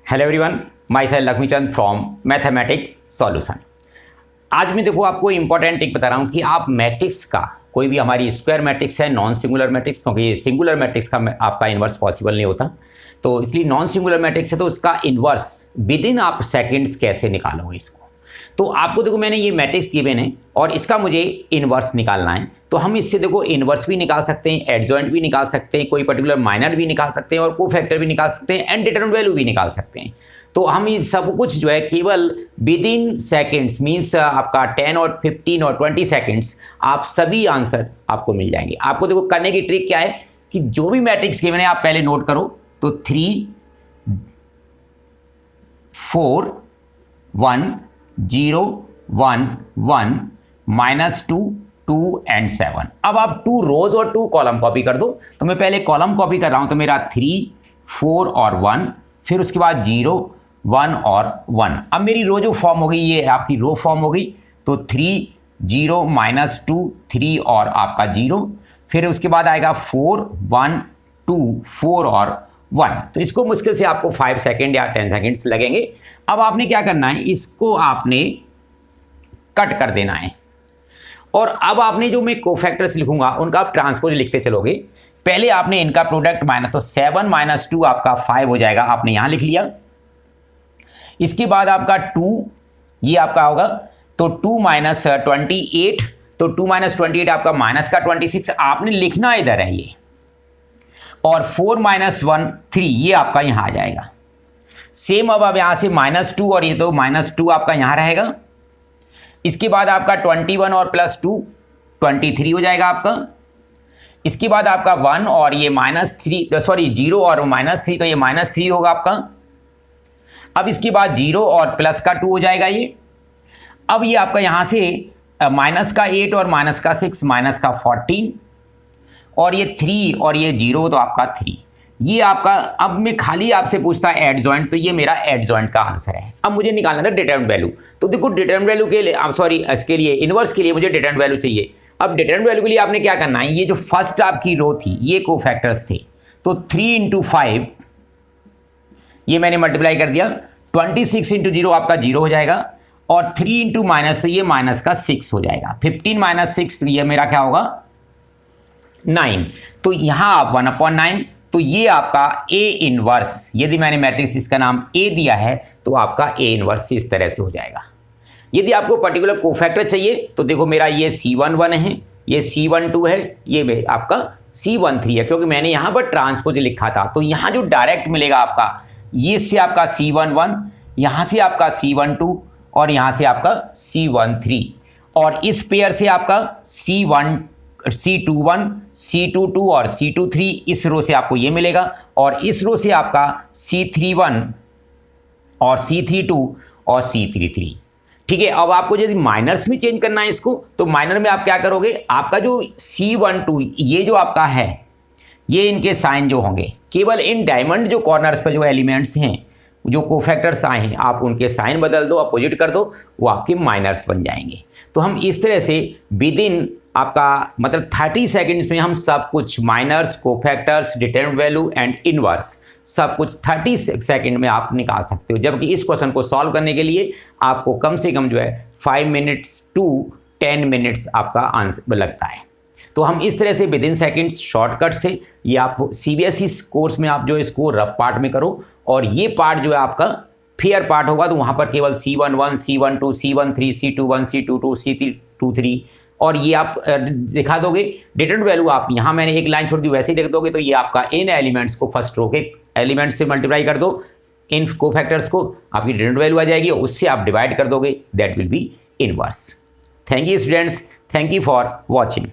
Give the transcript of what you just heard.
Hello everyone, my self Laxmichand from mathematics solution. आज मैं देखो आपको इंपॉर्टेंट एक बता रहा हूँ कि आप मैट्रिक्स का कोई भी हमारी स्क्वायर मैट्रिक्स है, नॉन सिंगुलर मैट्रिक्स, क्योंकि ये सिंगुलर मैट्रिक्स का आपका इन्वर्स पॉसिबल नहीं होता, तो इसलिए नॉन सिंगुलर मैट्रिक्स है तो उसका इन्वर्स विद इन आप सेकेंड्स कैसे निकालोगे इसको। तो आपको देखो मैंने ये मैट्रिक्स दिए हुए हैं और इसका मुझे इन्वर्स निकालना है, तो हम इससे देखो इन्वर्स भी निकाल सकते हैं, एडजॉइंट भी निकाल सकते हैं, कोई पर्टिकुलर माइनर भी निकाल सकते हैं और कोफैक्टर भी निकाल सकते हैं एंड डिटरमिनेंट वैल्यू भी निकाल सकते हैं। तो हम ये सब कुछ जो है केवल विद इन सेकेंड्स मीन्स आपका 10 और 15 और 20 सेकेंड्स आप सभी आंसर आपको मिल जाएंगे। आपको देखो करने की ट्रिक क्या है कि जो भी मैट्रिक्स के मैंने आप पहले नोट करो, तो 3 4 1 0 1 1 -2 2 एंड 7। अब आप 2 रोज और 2 कॉलम कॉपी कर दो। तो मैं पहले कॉलम कॉपी कर रहा हूं, तो मेरा 3 4 और 1, फिर उसके बाद 0 1 और 1। अब मेरी रो जो फॉर्म हो गई ये आपकी रो फॉर्म हो गई, तो 3 0 -2 3 और आपका 0, फिर उसके बाद आएगा 4 1 2 4 और 1। तो इसको मुश्किल से आपको 5 सेकेंड या 10 सेकेंड्स लगेंगे। अब आपने क्या करना है, इसको आपने कट कर देना है और अब आपने जो मैं कोफैक्टर्स लिखूंगा उनका आप ट्रांसपोज लिखते चलोगे। पहले आपने इनका प्रोडक्ट माइनस, तो 7 - 2 आपका 5 हो जाएगा, आपने यहां लिख लिया। इसके बाद आपका 2 ये आपका होगा, तो 2 - 28, तो 2 - 28 आपका माइनस का 26 आपने लिखना इधर है ये, और 4 - 1 3 ये आपका यहां आ जाएगा। सेम अब यहां से -2 और ये तो -2 आपका यहां रहेगा। इसके बाद आपका 21 और +2 23 हो जाएगा आपका। इसके बाद आपका 1 और ये -3 सॉरी 0 और -3, तो ये -3 होगा आपका। अब इसके बाद 0 और प्लस का 2 हो जाएगा ये। अब ये आपका यहां से माइनस का 8 और माइनस का 6 माइनस का 14 और ये 3 और ये 0, तो आपका 3 ये आपका। अब मैं खाली आपसे पूछता है एडजॉइंट, तो ये मेरा एडजॉइंट का आंसर है। अब मुझे निकालना था डिटरमिनेंट वैल्यू, तो देखो डिटरमिनेंट वैल्यू के लिए सॉरी इसके लिए इन्वर्स के लिए मुझे डिटरमिनेंट वैल्यू चाहिए। अब डिटरमिनेंट वैल्यू के लिए आपने क्या करना है, ये जो फर्स्ट आपकी रो थी ये कोफैक्टर्स थे, तो 3 × 5 ये मैंने मल्टीप्लाई कर दिया, 26 × 0 आपका 0 हो जाएगा, और 3 × माइनस, तो ये माइनस का 6 हो जाएगा। 15 - 6 ये मेरा क्या होगा 9, तो यहां आप 1/9, तो ये आपका ए इनवर्स, यदि मैंने मैट्रिक्स इसका नाम ए दिया है तो आपका ए इनवर्स इस तरह से हो जाएगा। यदि आपको पर्टिकुलर कोफैक्टर चाहिए तो देखो मेरा ये C11 है, ये C12 है, ये आपका C13 है, क्योंकि मैंने यहाँ पर ट्रांसपोज लिखा था। तो यहाँ जो डायरेक्ट मिलेगा आपका, ये से आपका C11, यहाँ से आपका C12 और यहाँ से आपका C13, और इस पेयर से आपका C21 C22 और C23, इस रो से आपको ये मिलेगा, और इस रो से आपका C31 और C32 और C33। ठीक है। अब आपको यदि माइनर्स में चेंज करना है इसको, तो माइनर में आप क्या करोगे, आपका जो C12 ये जो आपका है, ये इनके साइन जो होंगे केवल इन डायमंड जो कॉर्नर्स पर जो एलिमेंट्स हैं, जो कोफैक्टर्स आए हैं, आप उनके साइन बदल दो, अपोजिट कर दो, वो आपके माइनर्स बन जाएंगे। तो हम इस तरह से विद इन आपका मतलब 30 सेकेंड्स में हम सब कुछ minors, cofactors, determinant value and inverse सब कुछ 30 सेकेंड में आप निकाल सकते हो। जबकि इस क्वेश्चन को सॉल्व करने के लिए आपको कम से कम जो है 5 मिनट्स टू 10 मिनट्स आपका आंसर लगता है। तो हम इस तरह से विद इन सेकेंड्स शॉर्टकट से, ये आप CBSE कोर्स में आप जो इसको रफ पार्ट में करो, और ये पार्ट जो है आपका फेयर पार्ट होगा, तो वहाँ पर केवल C11 C12 C13 C21 C22 C23 और ये आप दिखा दोगे। डिटरमिनेंट वैल्यू आप यहाँ मैंने एक लाइन छोड़ दी वैसे ही लिख दोगे, तो ये आपका इन एलिमेंट्स को फर्स्ट रो के एलिमेंट्स से मल्टीप्लाई कर दो, इन कोफैक्टर्स को, आपकी डिटरमिनेंट वैल्यू आ जाएगी, उससे आप डिवाइड कर दोगे, that will be inverse. Thank you students, thank you for watching.